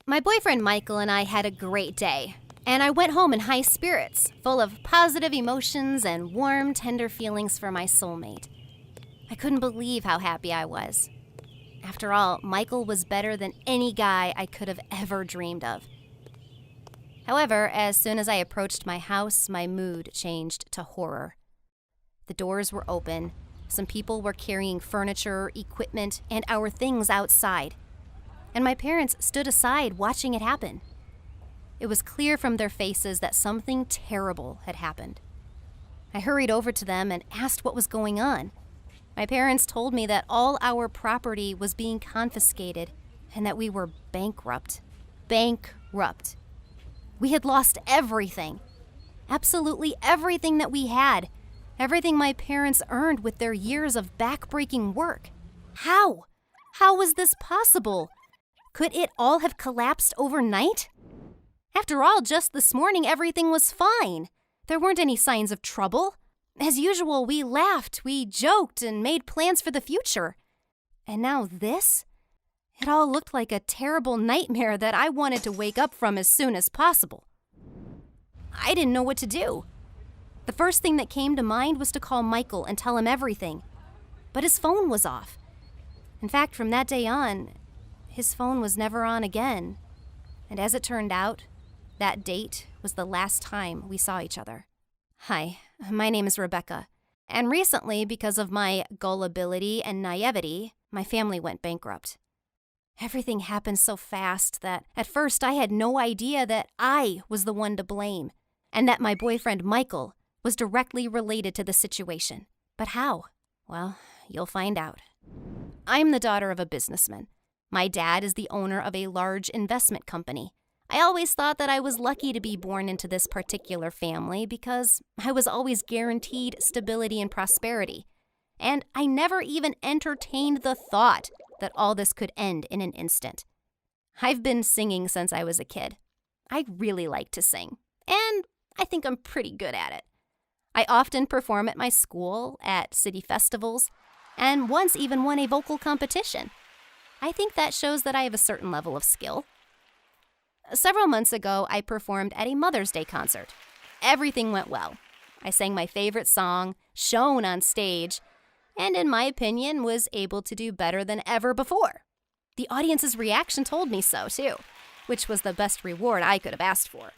My boyfriend Michael and I had a great day, and I went home in high spirits, full of positive emotions and warm, tender feelings for my soulmate. I couldn't believe how happy I was. After all, Michael was better than any guy I could have ever dreamed of. However, as soon as I approached my house, my mood changed to horror. The doors were open. Some people were carrying furniture, equipment, and our things outside. And my parents stood aside watching it happen. It was clear from their faces that something terrible had happened. I hurried over to them and asked what was going on. My parents told me that all our property was being confiscated and that we were bankrupt. Bankrupt. We had lost everything. Absolutely everything that we had. Everything my parents earned with their years of back-breaking work. How? How was this possible? Could it all have collapsed overnight? After all, just this morning, everything was fine. There weren't any signs of trouble. As usual, we laughed, we joked, and made plans for the future. And now this? It all looked like a terrible nightmare that I wanted to wake up from as soon as possible. I didn't know what to do. The first thing that came to mind was to call Michael and tell him everything. But his phone was off. In fact, from that day on, his phone was never on again. And as it turned out, that date was the last time we saw each other. Hi, my name is Rebecca. And recently, because of my gullibility and naivety, my family went bankrupt. Everything happened so fast that at first I had no idea that I was the one to blame, and that my boyfriend Michael was directly related to the situation. But how? Well, you'll find out. I'm the daughter of a businessman. My dad is the owner of a large investment company. I always thought that I was lucky to be born into this particular family because I was always guaranteed stability and prosperity. And I never even entertained the thought that all this could end in an instant. I've been singing since I was a kid. I really like to sing, and I think I'm pretty good at it. I often perform at my school, at city festivals, and once even won a vocal competition. I think that shows that I have a certain level of skill. Several months ago, I performed at a Mother's Day concert. Everything went well. I sang my favorite song, shone on stage, and in my opinion, was able to do better than ever before. The audience's reaction told me so, too, which was the best reward I could have asked for.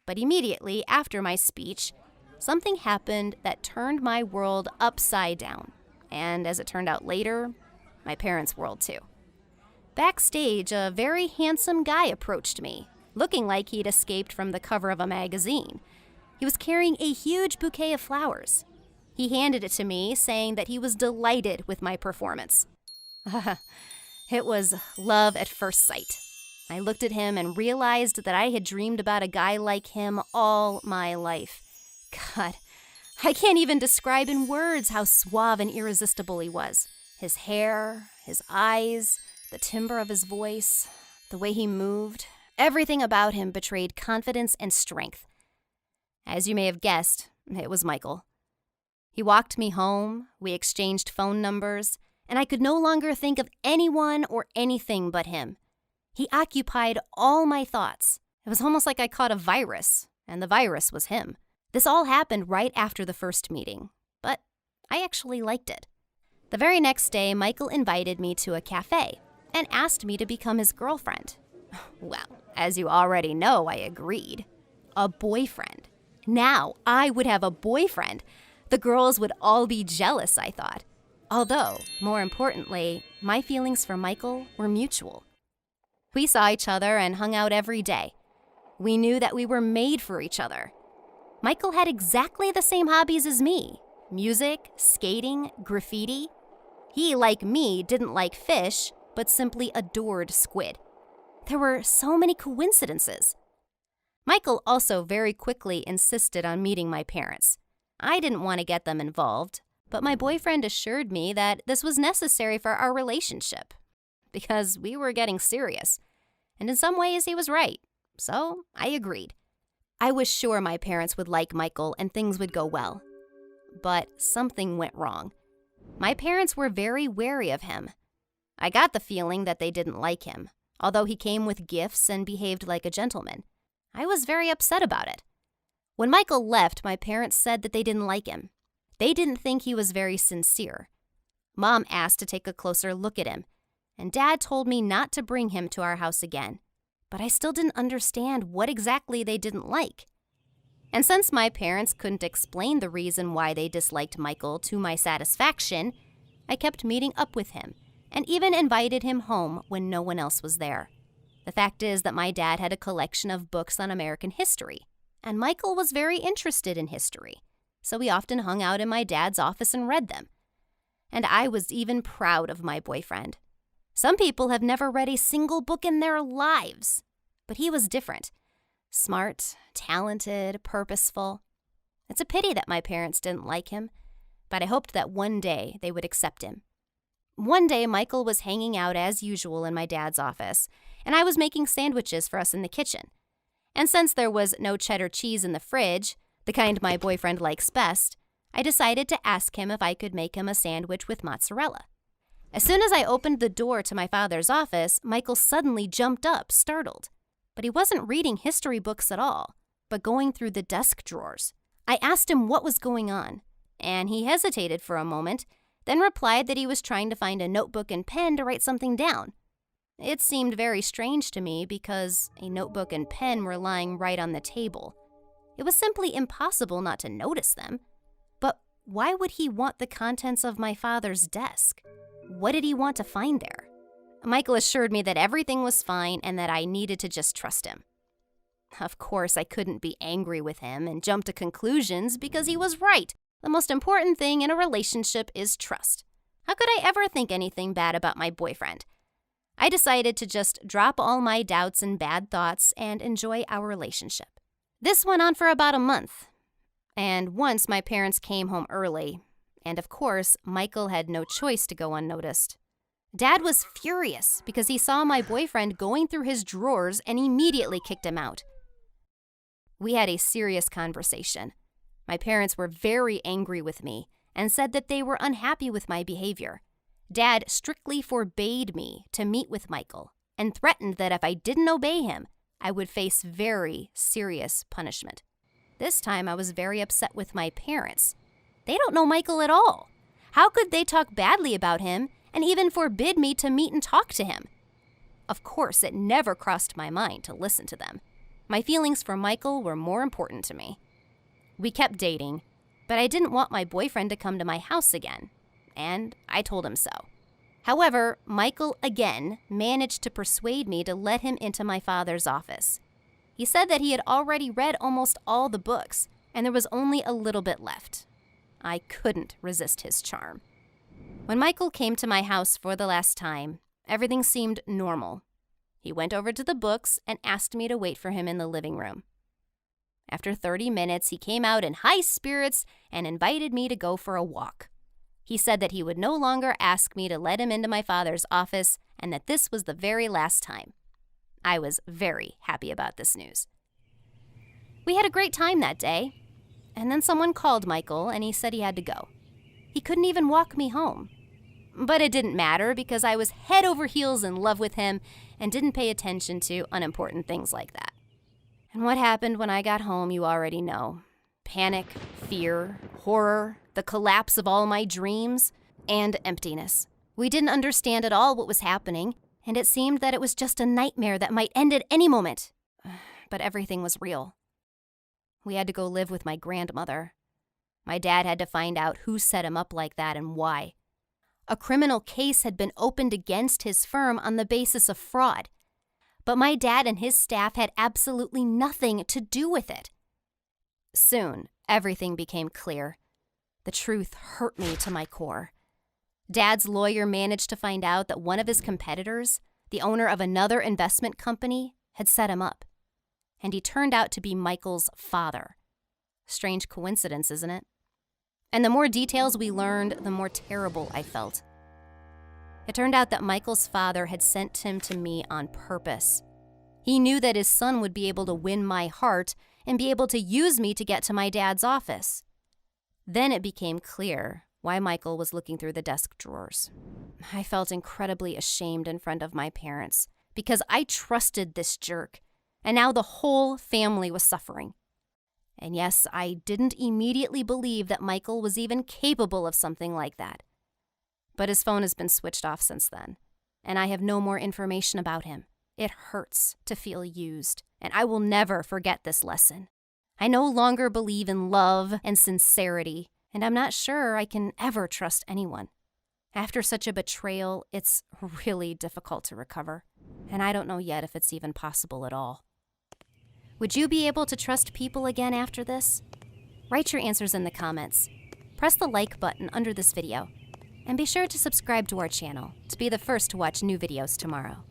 But immediately after my speech, something happened that turned my world upside down. And as it turned out later, my parents' world too. Backstage, a very handsome guy approached me, looking like he'd escaped from the cover of a magazine. He was carrying a huge bouquet of flowers. He handed it to me, saying that he was delighted with my performance. It was love at first sight. I looked at him and realized that I had dreamed about a guy like him all my life. God, I can't even describe in words how suave and irresistible he was. His hair, his eyes, the timbre of his voice, the way he moved, everything about him betrayed confidence and strength. As you may have guessed, it was Michael. He walked me home, we exchanged phone numbers, and I could no longer think of anyone or anything but him. He occupied all my thoughts. It was almost like I caught a virus, and the virus was him. This all happened right after the first meeting, but I actually liked it. The very next day, Michael invited me to a cafe and asked me to become his girlfriend. Well, as you already know, I agreed. A boyfriend. Now I would have a boyfriend. The girls would all be jealous, I thought. Although, more importantly, my feelings for Michael were mutual. We saw each other and hung out every day. We knew that we were made for each other. Michael had exactly the same hobbies as me: music, skating, graffiti. He, like me, didn't like fish, but simply adored squid. There were so many coincidences. Michael also very quickly insisted on meeting my parents. I didn't want to get them involved, but my boyfriend assured me that this was necessary for our relationship, because we were getting serious. And in some ways, he was right. So I agreed. I was sure my parents would like Michael and things would go well. But something went wrong. My parents were very wary of him. I got the feeling that they didn't like him. although he came with gifts and behaved like a gentleman. I was very upset about it. When Michael left, my parents said that they didn't like him. They didn't think he was very sincere. Mom asked to take a closer look at him, and Dad told me not to bring him to our house again. But I still didn't understand what exactly they didn't like. And since my parents couldn't explain the reason why they disliked Michael to my satisfaction, I kept meeting up with him and even invited him home when no one else was there. The fact is that my dad had a collection of books on American history, and Michael was very interested in history, so we often hung out in my dad's office and read them. And I was even proud of my boyfriend. Some people have never read a single book in their lives, but he was different. Smart, talented, purposeful. It's a pity that my parents didn't like him, but I hoped that one day they would accept him. One day, Michael was hanging out as usual in my dad's office, and I was making sandwiches for us in the kitchen. And since there was no cheddar cheese in the fridge, the kind my boyfriend likes best, I decided to ask him if I could make him a sandwich with mozzarella. As soon as I opened the door to my father's office, Michael suddenly jumped up, startled. But he wasn't reading history books at all, but going through the desk drawers. I asked him what was going on, and he hesitated for a moment, then replied that he was trying to find a notebook and pen to write something down. It seemed very strange to me because a notebook and pen were lying right on the table. It was simply impossible not to notice them. But why would he want the contents of my father's desk? What did he want to find there? Michael assured me that everything was fine and that I needed to just trust him. Of course, I couldn't be angry with him and jump to conclusions because he was right. The most important thing in a relationship is trust. How could I ever think anything bad about my boyfriend? I decided to just drop all my doubts and bad thoughts and enjoy our relationship. This went on for about a month. And once my parents came home early, and of course, Michael had no choice to go unnoticed. Dad was furious because he saw my boyfriend going through his drawers and immediately kicked him out. We had a serious conversation. My parents were very angry with me and said that they were unhappy with my behavior. Dad strictly forbade me to meet with Michael and threatened that if I didn't obey him, I would face very serious punishment. This time I was very upset with my parents. They don't know Michael at all. How could they talk badly about him and even forbid me to meet and talk to him? Of course, it never crossed my mind to listen to them. My feelings for Michael were more important to me. We kept dating, but I didn't want my boyfriend to come to my house again, and I told him so. However, Michael again managed to persuade me to let him into my father's office. He said that he had already read almost all the books, and there was only a little bit left. I couldn't resist his charm. When Michael came to my house for the last time, everything seemed normal. He went over to the books and asked me to wait for him in the living room. After 30 minutes, he came out in high spirits and invited me to go for a walk. He said that he would no longer ask me to let him into my father's office and that this was the very last time. I was very happy about this news. We had a great time that day, and then someone called Michael and he said he had to go. He couldn't even walk me home. But it didn't matter because I was head over heels in love with him and didn't pay attention to unimportant things like that. And what happened when I got home, you already know. Panic, fear, horror, the collapse of all my dreams, and emptiness. We didn't understand at all what was happening, and it seemed that it was just a nightmare that might end at any moment. But everything was real. We had to go live with my grandmother. My dad had to find out who set him up like that and why. A criminal case had been opened against his firm on the basis of fraud. But my dad and his staff had absolutely nothing to do with it. Soon, everything became clear. The truth hurt me to my core. Dad's lawyer managed to find out that one of his competitors, the owner of another investment company, had set him up. And he turned out to be Michael's father. Strange coincidence, isn't it? And the more details we learned, the more terrible I felt. It turned out that Michael's father had sent him to me on purpose. He knew that his son would be able to win my heart and be able to use me to get to my dad's office. Then it became clear why Michael was looking through the desk drawers. I felt incredibly ashamed in front of my parents, because I trusted this jerk, and now the whole family was suffering. And yes, I didn't immediately believe that Michael was even capable of something like that. But his phone has been switched off since then, and I have no more information about him. It hurts to feel used, and I will never forget this lesson. I no longer believe in love and sincerity, and I'm not sure I can ever trust anyone. After such a betrayal, it's really difficult to recover, and I don't know yet if it's even possible at all. Would you be able to trust people again after this? Write your answers in the comments. Press the like button under this video, and be sure to subscribe to our channel to be the first to watch new videos tomorrow.